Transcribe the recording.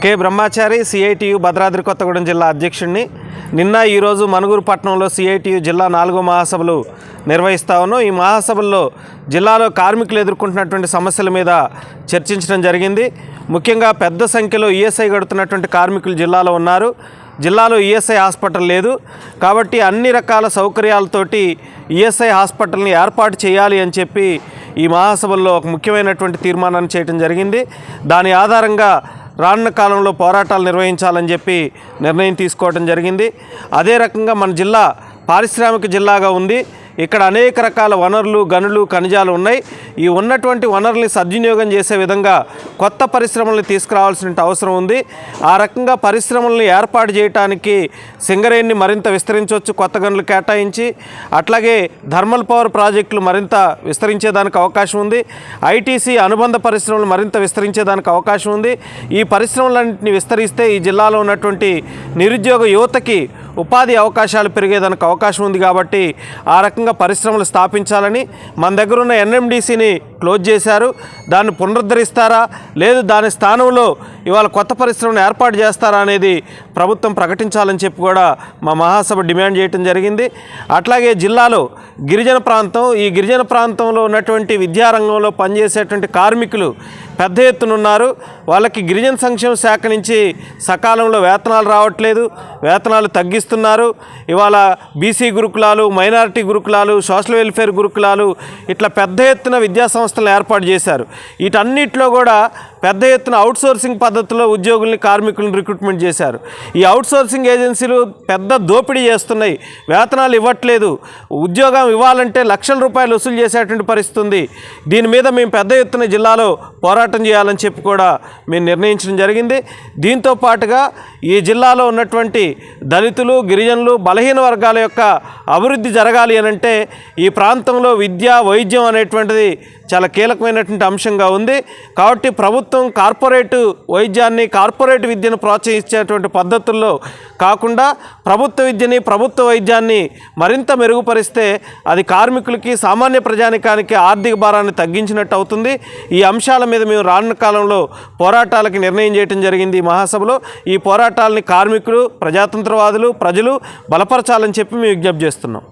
K బ్రహ్మచారి CITU Bhadradri Kothagudem జిల్లా అధ్యక్షుడిని. నిన్న ఈరోజు మనుగురు పట్టణంలో సిఐటియు జిల్లా 4వ మహాసభలు నిర్వహిస్తా ఉన్నాం. ఈ మహాసభల్లో జిల్లాలో కార్మికులు ఎదుర్కొంటున్నటువంటి సమస్యల మీద చర్చించడం జరిగింది. ముఖ్యంగా పెద్ద సంఖ్యలో ఈఎస్ఐ గడుతున్నటువంటి కార్మికులు జిల్లాలో ఉన్నారు. జిల్లాలో ఈఎస్ఐ హాస్పిటల్ లేదు కాబట్టి అన్ని రకాల సౌకర్యాలతోటి ఈఎస్ఐ హాస్పిటల్ని ఏర్పాటు చేయాలి అని చెప్పి ఈ మహాసభల్లో ఒక ముఖ్యమైనటువంటి తీర్మానాన్ని చేయడం జరిగింది. దాని ఆధారంగా రానున్న కాలంలో పోరాటాలు నిర్వహించాలని చెప్పి నిర్ణయం తీసుకోవడం జరిగింది. అదే రకంగా మన జిల్లా పారిశ్రామిక జిల్లాగా ఉంది. ఇక్కడ అనేక రకాల వనరులు, గనులు, ఖనిజాలు ఉన్నాయి. ఈ ఉన్నటువంటి వనరుల్ని సద్వినియోగం చేసే విధంగా కొత్త పరిశ్రమల్ని తీసుకురావాల్సిన అవసరం ఉంది. ఆ రకంగా పరిశ్రమల్ని ఏర్పాటు చేయడానికి సింగరేణిని మరింత విస్తరించవచ్చు, కొత్త గనులు కేటాయించి. అట్లాగే థర్మల్ పవర్ ప్రాజెక్టులు మరింత విస్తరించేదానికి అవకాశం ఉంది. ఐటీసీ అనుబంధ పరిశ్రమలు మరింత విస్తరించేదానికి అవకాశం ఉంది. ఈ పరిశ్రమలన్నింటినీ విస్తరిస్తే ఈ జిల్లాలో ఉన్నటువంటి నిరుద్యోగ యువతకి ఉపాధి అవకాశాలు పెరిగేదానికి అవకాశం ఉంది. కాబట్టి ఆ రకంగా పరిశ్రమలు స్థాపించాలని, మన దగ్గర ఉన్న ఎన్ఎండిసిని క్లోజ్ చేశారు, దాన్ని పునరుద్ధరిస్తారా లేదు దాని స్థానంలో ఇవాళ కొత్త పరిశ్రమను ఏర్పాటు చేస్తారా అనేది ప్రభుత్వం ప్రకటించాలని చెప్పి కూడా మా మహాసభ డిమాండ్ చేయడం జరిగింది. అట్లాగే జిల్లాలో గిరిజన ప్రాంతం, ఈ గిరిజన ప్రాంతంలో ఉన్నటువంటి విద్యారంగంలో పనిచేసేటువంటి కార్మికులు పెద్ద ఎత్తున ఉన్నారు. వాళ్ళకి గిరిజన సంక్షేమ శాఖ నుంచి సకాలంలో వేతనాలు రావట్లేదు, వేతనాలు తగ్గిస్తున్నారు. ఇవాళ బీసీ గురుకులాలు, మైనారిటీ గురుకులాలు, సోషల్ వెల్ఫేర్ గురుకులాలు ఇట్లా పెద్ద ఎత్తున విద్యా సంస్థలను ఏర్పాటు చేశారు. వీటన్నిటిలో కూడా పెద్ద ఎత్తున అవుట్సోర్సింగ్ పద్ధతిలో ఉద్యోగుల్ని, కార్మికులను రిక్రూట్మెంట్ చేశారు. ఈ అవుట్సోర్సింగ్ ఏజెన్సీలు పెద్ద దోపిడీ చేస్తున్నాయి, వేతనాలు ఇవ్వట్లేదు. ఉద్యోగం ఇవ్వాలంటే లక్షల రూపాయలు వసూలు చేసేటువంటి పరిస్థితి ఉంది. దీని మీద మేము పెద్ద ఎత్తున జిల్లాలో పోరాటం చేయాలని చెప్పి కూడా మేము నిర్ణయించడం జరిగింది. దీంతో పాటుగా ఈ జిల్లాలో ఉన్నటువంటి దళితులు, గిరిజనులు, బలహీన వర్గాల యొక్క అభివృద్ధి జరగాలి అనంటే ఈ ప్రాంతంలో విద్య, వైద్యం అనేటువంటిది చాలా కీలకమైనటువంటి అంశంగా ఉంది. కాబట్టి ప్రభుత్వం కార్పొరేట్ వైద్యాన్ని, కార్పొరేట్ విద్యను ప్రోత్సహించేటువంటి పద్ధతుల్లో కాకుండా ప్రభుత్వ విద్యని, ప్రభుత్వ వైద్యాన్ని మరింత మెరుగుపరిస్తే అది కార్మికులకి, సామాన్య ప్రజానికానికి ఆర్థిక భారాన్ని తగ్గించినట్టు అవుతుంది. ఈ అంశాల మీద మేము రానున్న కాలంలో పోరాటాలకి నిర్ణయం చేయడం జరిగింది ఈ మహాసభలో. ఈ పోరాటాలని కార్మికులు, ప్రజాతంత్రవాదులు, ప్రజలు బలపరచాలని చెప్పి మేము విజ్ఞప్తి చేస్తున్నాం.